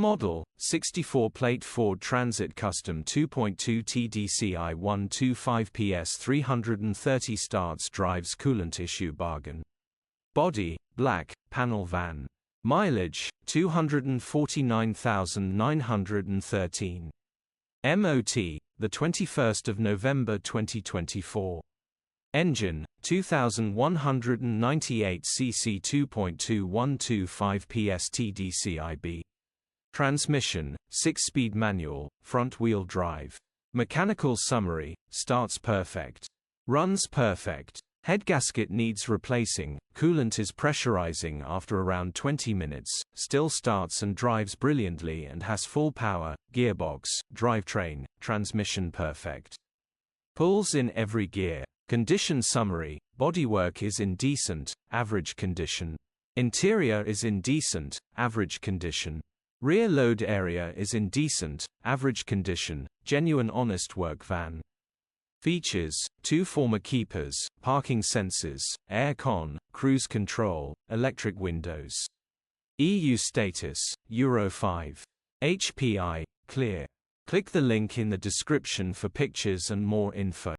Model, 64-plate Ford Transit Custom 2.2 TDCI 125PS 330 starts drives coolant issue bargain. Body, black, panel van. Mileage, 249,913. MOT, the 21st of November 2024. Engine, 2198 cc 2.2 125PS TDCI-B. Transmission, 6-speed manual, front-wheel drive. Mechanical summary, starts perfect. Runs perfect. Headgasket needs replacing, coolant is pressurizing after around 20 minutes, still starts and drives brilliantly and has full power, gearbox, drivetrain, transmission perfect. Pulls in every gear. Condition summary, bodywork is in decent, average condition. Interior is in decent, average condition. Rear load area is in decent, average condition, genuine honest work van. Features, 2 former keepers, parking sensors, air con, cruise control, electric windows. EU status, Euro 5. HPI, clear. Click the link in the description for pictures and more info.